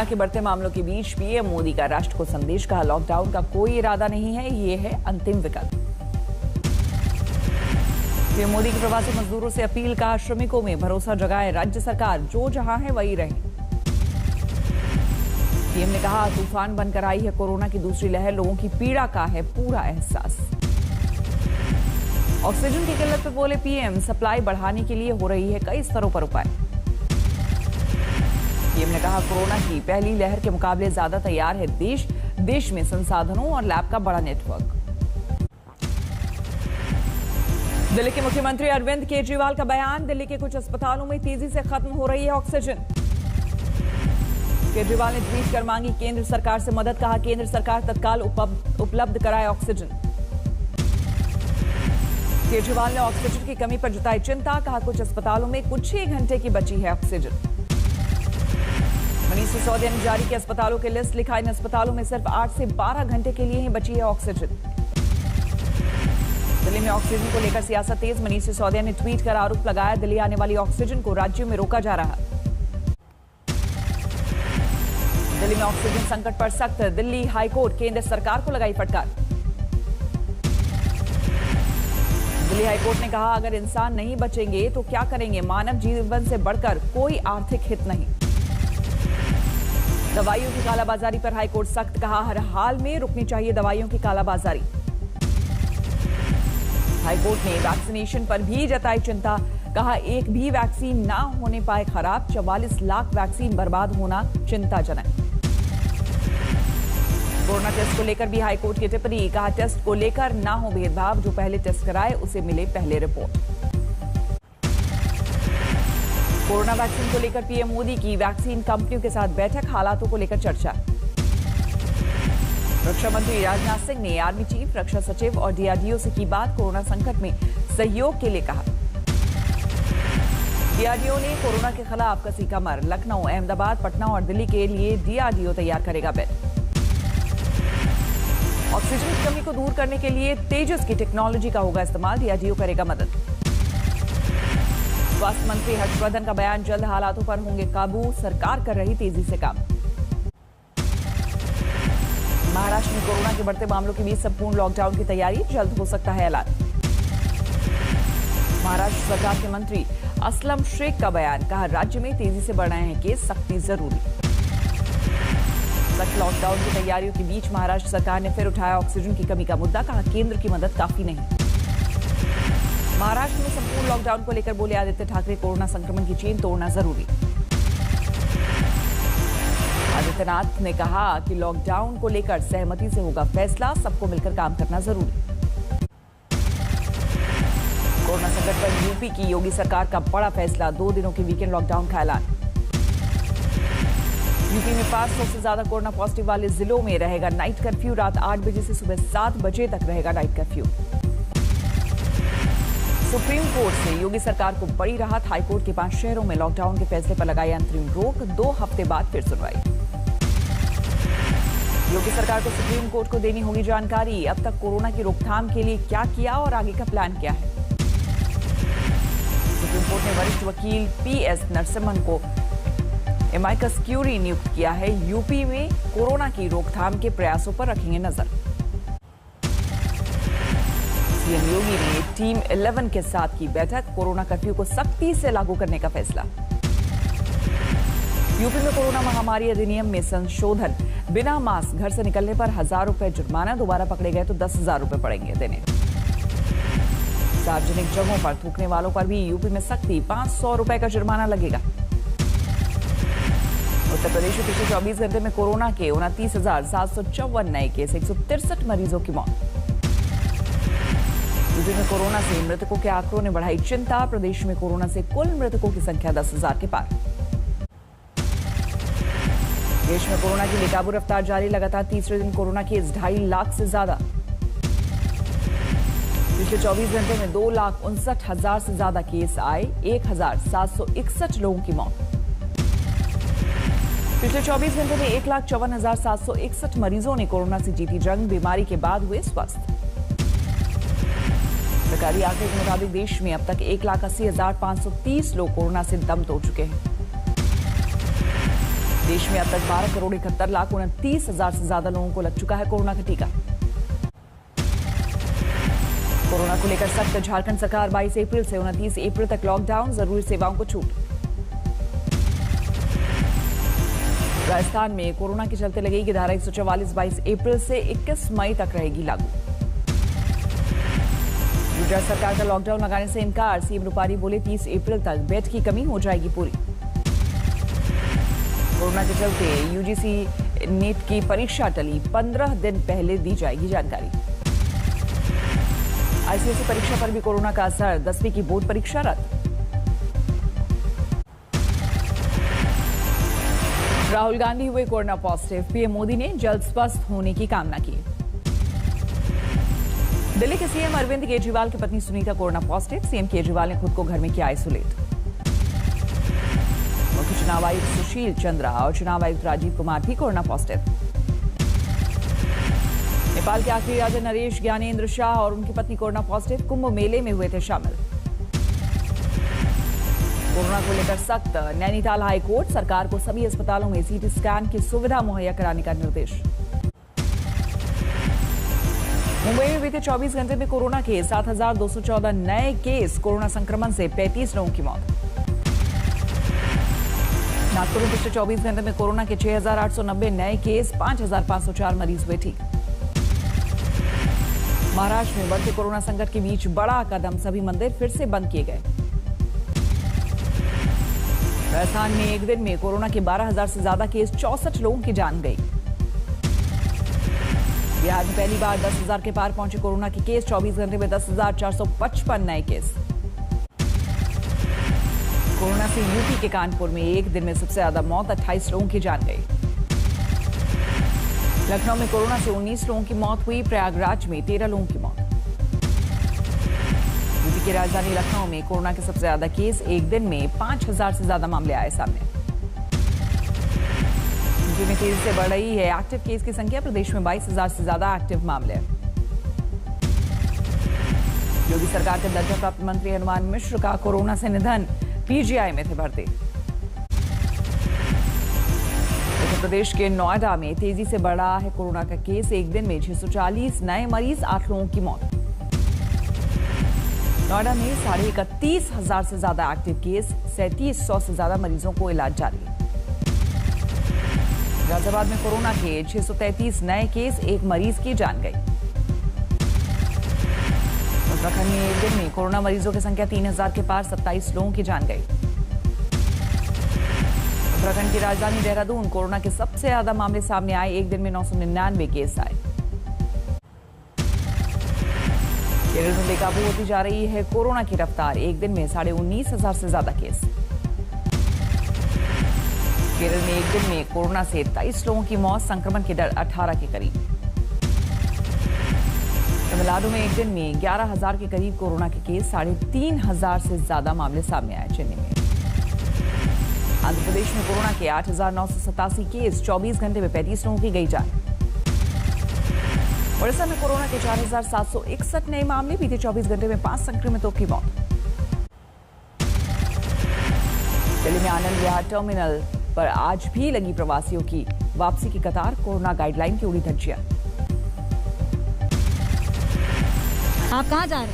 के बढ़ते मामलों के बीच पीएम मोदी का राष्ट्र को संदेश, कहा लॉकडाउन का कोई इरादा नहीं है, ये है अंतिम विकल्प। पीएम मोदी की प्रवासी मजदूरों से अपील, कहा श्रमिकों में भरोसा जगाए राज्य सरकार, जो जहां है वही रहे। पीएम ने कहा तूफान बनकर आई है कोरोना की दूसरी लहर, लोगों की पीड़ा का है पूरा एहसास। ऑक्सीजन की किल्लत पर बोले पीएम, सप्लाई बढ़ाने के लिए हो रही है कई स्तरों पर उपाय। पीएम ने कहा कोरोना की पहली लहर के मुकाबले ज्यादा तैयार है देश में संसाधनों और लैब का बड़ा नेटवर्क। दिल्ली के मुख्यमंत्री अरविंद केजरीवाल का बयान, दिल्ली के कुछ अस्पतालों में तेजी से खत्म हो रही है ऑक्सीजन। केजरीवाल ने ट्वीट कर मांगी केंद्र सरकार से मदद, कहा केंद्र सरकार तत्काल उपलब्ध कराए ऑक्सीजन। केजरीवाल ने ऑक्सीजन की कमी पर जताई चिंता, कहा कुछ अस्पतालों में कुछ ही घंटे की बची है ऑक्सीजन। मनीष सिसोदिया ने जारी की अस्पतालों की लिस्ट, लिखा इन अस्पतालों में सिर्फ 8 से 12 घंटे के लिए ही बची है ऑक्सीजन। दिल्ली में ऑक्सीजन को लेकर सियासत तेज, मनीष सिसोदिया ने ट्वीट कर आरोप लगाया दिल्ली आने वाली ऑक्सीजन को राज्यों में रोका जा रहा। दिल्ली में ऑक्सीजन संकट पर सख्त, दिल्ली हाईकोर्ट केंद्र सरकार को लगाई फटकार। दिल्ली हाईकोर्ट ने कहा अगर इंसान नहीं बचेंगे तो क्या करेंगे, मानव जीवन से बढ़कर कोई आर्थिक हित नहीं। दवाइयों की कालाबाजारी पर हाईकोर्ट सख्त, कहा हर हाल में रुकनी चाहिए दवाइयों की कालाबाजारी। हाईकोर्ट ने वैक्सीनेशन पर भी जताई चिंता, कहा एक भी वैक्सीन ना होने पाए खराब, 44 लाख वैक्सीन बर्बाद होना चिंताजनक। कोरोना टेस्ट को लेकर भी हाईकोर्ट की टिप्पणी, कहा टेस्ट को लेकर ना हो भेदभाव, जो पहले टेस्ट कराए उसे मिले पहले रिपोर्ट। कोरोना वैक्सीन को लेकर पीएम मोदी की वैक्सीन कंपनियों के साथ बैठक, हालातों को लेकर चर्चा। रक्षा मंत्री राजनाथ सिंह ने आर्मी चीफ, रक्षा सचिव और डीआरडीओ से की बात, कोरोना संकट में सहयोग के लिए कहा। डीआरडीओ ने कोरोना के खिलाफ कसी कमर, लखनऊ, अहमदाबाद, पटना और दिल्ली के लिए डीआरडीओ तैयार करेगा बेड। ऑक्सीजन की कमी को दूर करने के लिए तेजस की टेक्नोलॉजी का होगा इस्तेमाल, डीआरडीओ करेगा मदद। स्वास्थ्य मंत्री हर्षवर्धन का बयान, जल्द हालातों पर होंगे काबू, सरकार कर रही तेजी से काम। महाराष्ट्र में कोरोना के बढ़ते मामलों के बीच संपूर्ण लॉकडाउन की तैयारी, जल्द हो सकता है ऐलान। महाराष्ट्र सरकार के मंत्री असलम शेख का बयान, कहा राज्य में तेजी से बढ़ रहे हैं केस, सख्ती जरूरी। सख्त लॉकडाउन की तैयारियों के बीच महाराष्ट्र सरकार ने फिर उठाया ऑक्सीजन की कमी का मुद्दा, कहा केंद्र की मदद काफी नहीं। महाराष्ट्र में संपूर्ण लॉकडाउन को लेकर बोले आदित्य ठाकरे, कोरोना संक्रमण की चेन तोड़ना जरूरी। आदित्यनाथ ने कहा कि लॉकडाउन को लेकर सहमति से होगा फैसला, सबको मिलकर काम करना जरूरी। कोरोना संकट पर यूपी की योगी सरकार का बड़ा फैसला, 2 दिनों के वीकेंड लॉकडाउन का ऐलान। यूपी में 500 से ज्यादा कोरोना पॉजिटिव वाले जिलों में रहेगा नाइट कर्फ्यू, रात 8 बजे से सुबह 7 बजे तक रहेगा नाइट कर्फ्यू। सुप्रीम कोर्ट से योगी सरकार को बड़ी राहत, हाईकोर्ट के 5 शहरों में लॉकडाउन के फैसले पर लगाई अंतरिम रोक, 2 हफ्ते बाद फिर सुनवाई। योगी सरकार को सुप्रीम कोर्ट को देनी होगी जानकारी, अब तक कोरोना की रोकथाम के लिए क्या किया और आगे का प्लान क्या है। सुप्रीम कोर्ट ने वरिष्ठ वकील पीएस नरसिम्हन को एमाइकस क्यूरी नियुक्त किया है, यूपी में कोरोना की रोकथाम के प्रयासों पर रखेंगे नजर। सीएम योगी ने टीम 11 के साथ की बैठक, कोरोना कर्फ्यू को सख्ती से लागू करने का फैसला। यूपी में कोरोना महामारी अधिनियम में संशोधन, बिना मास्क घर से निकलने पर 1000 रुपए जुर्माना, दोबारा पकड़े गए तो 10,000 रुपए पड़ेंगे देने। सार्वजनिक जगहों पर थूकने वालों पर भी यूपी में सख्ती, 500 रुपए का जुर्माना लगेगा। उत्तर प्रदेश में पिछले 24 घंटे में कोरोना के 29,754 नए केस, 163 मरीजों की मौत। यूपी में कोरोना से मृतकों के आंकड़ों ने बढ़ाई चिंता, प्रदेश में कोरोना से कुल मृतकों की संख्या 10,000 के पार। देश में कोरोना की बेकाबू रफ्तार जारी, लगातार तीसरे दिन कोरोना केस 2.5 लाख से ज्यादा। पिछले 24 घंटे में 2,59,000 से ज्यादा केस आए, 1,761 लोगों की मौत। पिछले 24 घंटे में 1,54,761 मरीजों ने कोरोना से जीती जंग, बीमारी के बाद हुए स्वस्थ। सरकारी आंकड़े के मुताबिक देश में अब तक 1,80,530 लोग कोरोना से दम तोड़ चुके हैं। देश में अब तक 12,71,29,000 से ज्यादा लोगों को लग चुका है कोरोना का टीका। कोरोना को लेकर सख्त, झारखंड सरकार 22 अप्रैल से 29 अप्रैल तक लॉकडाउन, जरूरी सेवाओं को छूट। राजस्थान में कोरोना के चलते लगेगी धारा 144 22 अप्रैल से 21 मई तक रहेगी लागू। गुजरात सरकार का लॉकडाउन लगाने से इनकार, सीएम रूपाणी बोले 30 अप्रैल तक बेड की कमी हो जाएगी पूरी। कोरोना के चलते यूजीसी नीट की परीक्षा टली, 15 दिन पहले दी जाएगी जानकारी। आईसीएसई परीक्षा पर भी कोरोना का असर, 10वीं की बोर्ड परीक्षा रद्द। राहुल गांधी हुए कोरोना पॉजिटिव, पीएम मोदी ने जल्द स्वस्थ होने की कामना की। दिल्ली के सीएम अरविंद केजरीवाल की पत्नी Sunita corona positive, CM Kejriwal ने खुद को घर में किया आइसोलेट। मुख्य चुनाव आयुक्त सुशील चंद्रा और चुनाव आयुक्त राजीव कुमार भी कोरोना पॉजिटिव। नेपाल के आखिरी राजा नरेश ज्ञानेंद्र शाह और उनकी पत्नी कोरोना पॉजिटिव, कुंभ मेले में हुए थे शामिल। कोरोना को लेकर सख्त, नैनीताल हाई कोर्ट सरकार को सभी अस्पतालों में सीटी स्कैन की सुविधा मुहैया कराने का निर्देश। मुंबई में बीते 24 घंटे में कोरोना के 7,214 नए केस, कोरोना संक्रमण से 35 लोगों की मौत। नागपुर में पिछले 24 घंटे में कोरोना के 6,890 नए केस, 5,504 मरीज हुए ठीक। महाराष्ट्र में बढ़ते कोरोना संकट के बीच बड़ा कदम, सभी मंदिर फिर से बंद किए गए। राजस्थान में एक दिन में कोरोना के 12,000 से ज्यादा केस, 64 लोगों की जान गई। बिहार में पहली बार 10,000 के पार पहुंचे कोरोना के केस, 24 घंटे में 10,455 नए केस। कोरोना से यूपी के कानपुर में एक दिन में सबसे ज्यादा मौत, 28 लोगों की जान गई। लखनऊ में कोरोना से 19 लोगों की मौत हुई, प्रयागराज में 13 लोगों की मौत। यूपी की राजधानी लखनऊ में कोरोना के सबसे ज्यादा केस, एक दिन में 5,000 से ज्यादा मामले आए सामने। यूपी में तेजी से बढ़ रही है एक्टिव केस की संख्या, प्रदेश में 22,000 से ज्यादा एक्टिव मामले। योगी सरकार के दर्जा प्राप्त मंत्री हनुमान मिश्र का कोरोना से निधन, पीजीआई में थे भर्ती। उत्तर प्रदेश के नोएडा में तेजी से बढ़ रहा है कोरोना का केस, एक दिन में 640 नए मरीज, 8 लोगों की मौत। नोएडा में 31,500 से ज्यादा एक्टिव केस, 3,700 से ज्यादा मरीजों को इलाज जारी। गाजियाबाद में कोरोना के 633 नए केस, 1 मरीज की जान गई। उत्तराखंड में एक दिन में कोरोना मरीजों की संख्या 3,000 के पार, 27 लोगों की जान गई। उत्तराखंड की राजधानी देहरादून, कोरोना के सबसे ज्यादा मामले सामने आए, एक दिन में 999 केस आए। केरल में बेकाबू होती जा रही है कोरोना की रफ्तार, एक दिन में 19,500 से ज्यादा केस। केरल में एक दिन में कोरोना से 23 लोगों की मौत, संक्रमण की दर 18 के करीब। तमिलनाडु में एक दिन में 11,000 के करीब कोरोना के केस, 3,500 से ज्यादा मामले सामने आए। चेन्नई में, आंध्र प्रदेश में कोरोना के 8,987 केस, 24 घंटे में 35 लोगों की गई जान। ओडिशा में कोरोना के 4,761 नए मामले, बीते 24 घंटे में 5 संक्रमितों की मौत। दिल्ली में आनंद विहार टर्मिनल पर आज भी लगी प्रवासियों की वापसी की कतार, कोरोना गाइडलाइन की उड़ी धज्जियां। आप कहाँ जा रहे हैं?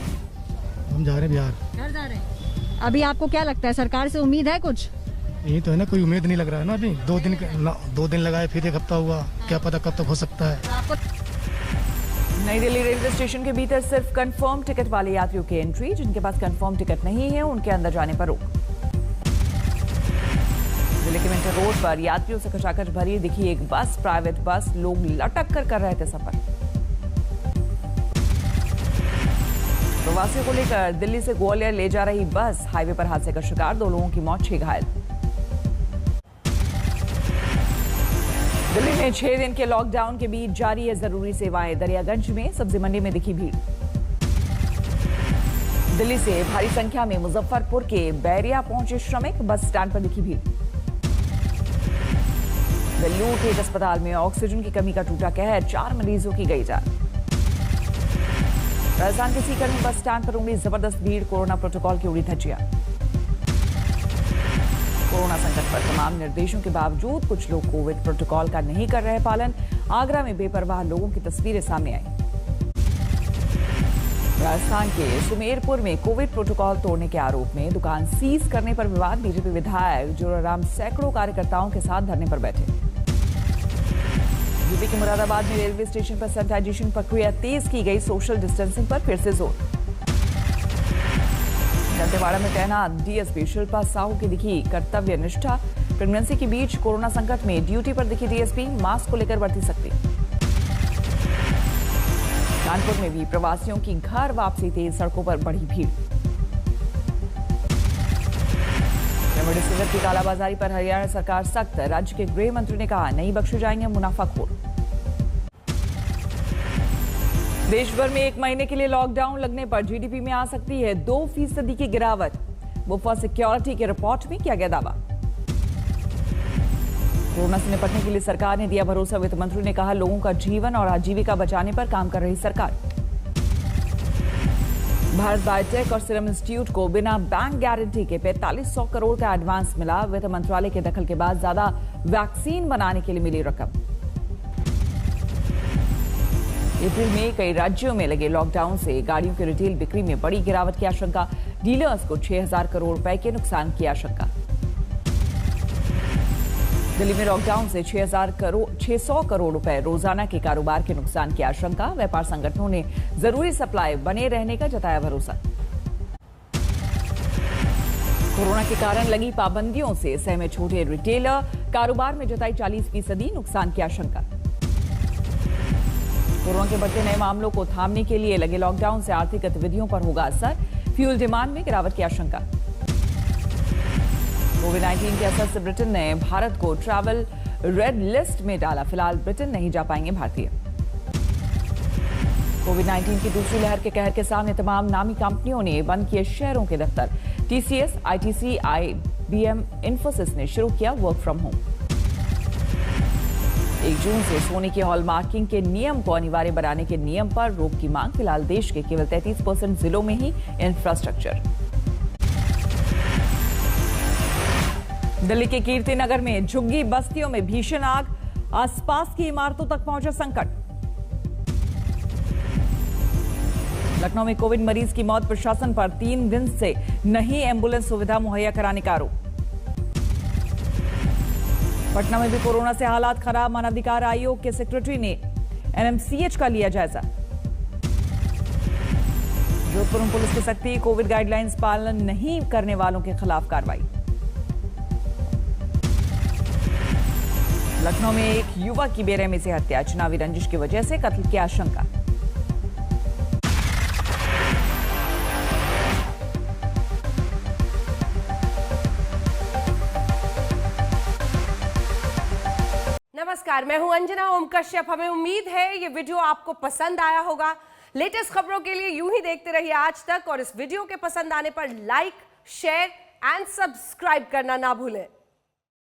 हम जा रहे हैं बिहार। घर जा रहे हैं। अभी आपको क्या लगता है, सरकार से उम्मीद है कुछ? यही तो है ना, कोई उम्मीद नहीं लग रहा है ना। अभी 2 दिन लगाए, फिर 1 हफ्ता हुआ, क्या पता कब तक हो सकता है। नई दिल्ली रेलवे स्टेशन के भीतर सिर्फ कंफर्म टिकट वाले यात्रियों की एंट्री, जिनके पास कंफर्म टिकट नहीं है उनके अंदर जाने पर रोक। दिल्ली के मिंटो रोड पर यात्रियों से खचाखच भरी दिखी एक बस, प्राइवेट बस, लोग लटक कर रहे थे सफर। प्रवासियों को लेकर दिल्ली से ग्वालियर ले जा रही बस हाईवे पर हादसे का शिकार, 2 लोगों की मौत, 6 घायल। दिल्ली में 6 दिन के लॉकडाउन के बीच जारी है जरूरी सेवाएं, दरियागंज में सब्जी मंडी में दिखी भीड़। दिल्ली से भारी संख्या में मुजफ्फरपुर के बैरिया पहुंचे श्रमिक, बस स्टैंड पर दिखी भीड़। दिल्ली के एक अस्पताल में ऑक्सीजन की कमी का टूटा कहर, 4 मरीजों की गई जान। राजस्थान के सीकर में बस स्टैंड पर उमड़ी जबरदस्त भीड़, कोरोना प्रोटोकॉल की उड़ी धज्जियां। कोरोना संकट पर तमाम निर्देशों के बावजूद कुछ लोग कोविड प्रोटोकॉल का नहीं कर रहे पालन। आगरा में बेपरवाह लोगों की तस्वीरें सामने आई। राजस्थान के सुमेरपुर में कोविड प्रोटोकॉल तोड़ने के आरोप में दुकान सीज करने पर विवाद। बीजेपी विधायक जोराराम सैकड़ों कार्यकर्ताओं के साथ धरने पर बैठे। यूपी के मुरादाबाद में रेलवे स्टेशन पर सैनिटाइजेशन प्रक्रिया तेज की गई। सोशल डिस्टेंसिंग पर फिर से जोर। दंतेवाड़ा में तैनात डीएसपी शिल्पा साहू की दिखी कर्तव्य निष्ठा। प्रेगनेंसी के बीच कोरोना संकट में ड्यूटी पर दिखी डीएसपी। मास्क को लेकर बरती सख्ती। कानपुर में भी प्रवासियों की घर वापसी तेज। सड़कों पर बढ़ी भीड़। रेमडेसिविर की कालाबाजारी पर हरियाणा सरकार सख्त। राज्य के गृह मंत्री ने कहा नहीं बख्शे जाएंगे मुनाफाखोर। देश भर में 1 महीने के लिए लॉकडाउन लगने पर जीडीपी में आ सकती है 2% की गिरावट। बुफा सिक्योरिटी की रिपोर्ट में किया गया दावा। कोरोना से निपटने के लिए सरकार ने दिया भरोसा। वित्त मंत्री ने कहा लोगों का जीवन और आजीविका बचाने पर काम कर रही सरकार। भारत बायोटेक और सीरम इंस्टीट्यूट को बिना बैंक गारंटी के 4500 करोड़ का एडवांस मिला। वित्त मंत्रालय के दखल के बाद ज्यादा वैक्सीन बनाने के लिए मिली रकम। अप्रैल में कई राज्यों में लगे लॉकडाउन से गाड़ियों की रिटेल बिक्री में बड़ी गिरावट की आशंका। डीलर्स को 6000 करोड़ रुपए के नुकसान की आशंका। दिल्ली में लॉकडाउन से 600 करोड़ रुपए रोजाना के कारोबार के नुकसान की आशंका। व्यापार संगठनों ने जरूरी सप्लाई बने रहने का जताया भरोसा। कोरोना के कारण लगी पाबंदियों से सहमे छोटे रिटेलर। कारोबार में जताई 40% नुकसान की आशंका। कोरोना के बढ़ते नए मामलों को थामने के लिए लगे लॉकडाउन से आर्थिक गतिविधियों पर होगा असर। फ्यूल डिमांड में गिरावट की आशंका। कोविड-19 के असर से ब्रिटेन ने भारत को ट्रैवल रेड लिस्ट में डाला। फिलहाल ब्रिटेन नहीं जा पाएंगे भारतीय। कोविड-19 की दूसरी लहर के कहर के सामने तमाम नामी कंपनियों ने बंद किए शहरों के दफ्तर। टीसीएस, आईटीसी, आईबीएम, इन्फोसिस ने शुरू किया वर्क फ्रॉम होम। 1 जून से सोने की हॉलमार्किंग के नियम को अनिवार्य बनाने के नियम पर रोक की मांग। फिलहाल देश के केवल 33% जिलों में ही इंफ्रास्ट्रक्चर। दिल्ली के कीर्तिनगर में झुग्गी बस्तियों में भीषण आग। आसपास की इमारतों तक पहुंचा संकट। लखनऊ में कोविड मरीज की मौत। प्रशासन पर 3 दिन से नहीं एम्बुलेंस सुविधा मुहैया कराने का आरोप। पटना में भी कोरोना से हालात खराब। मानवाधिकार आयोग के सेक्रेटरी ने एनएमसीएच का लिया जायजा। जोधपुर में पुलिस की सख्ती। कोविड गाइडलाइंस पालन नहीं करने वालों के खिलाफ कार्रवाई। लखनऊ में एक युवक की बेरहमी से हत्या। चुनावी रंजिश की वजह से कत्ल की आशंका। नमस्कार, मैं हूं अंजना ओम कश्यप। हमें उम्मीद है ये वीडियो आपको पसंद आया होगा। लेटेस्ट खबरों के लिए यूं ही देखते रहिए आज तक और इस वीडियो के पसंद आने पर लाइक, शेयर एंड सब्सक्राइब करना ना भूलें।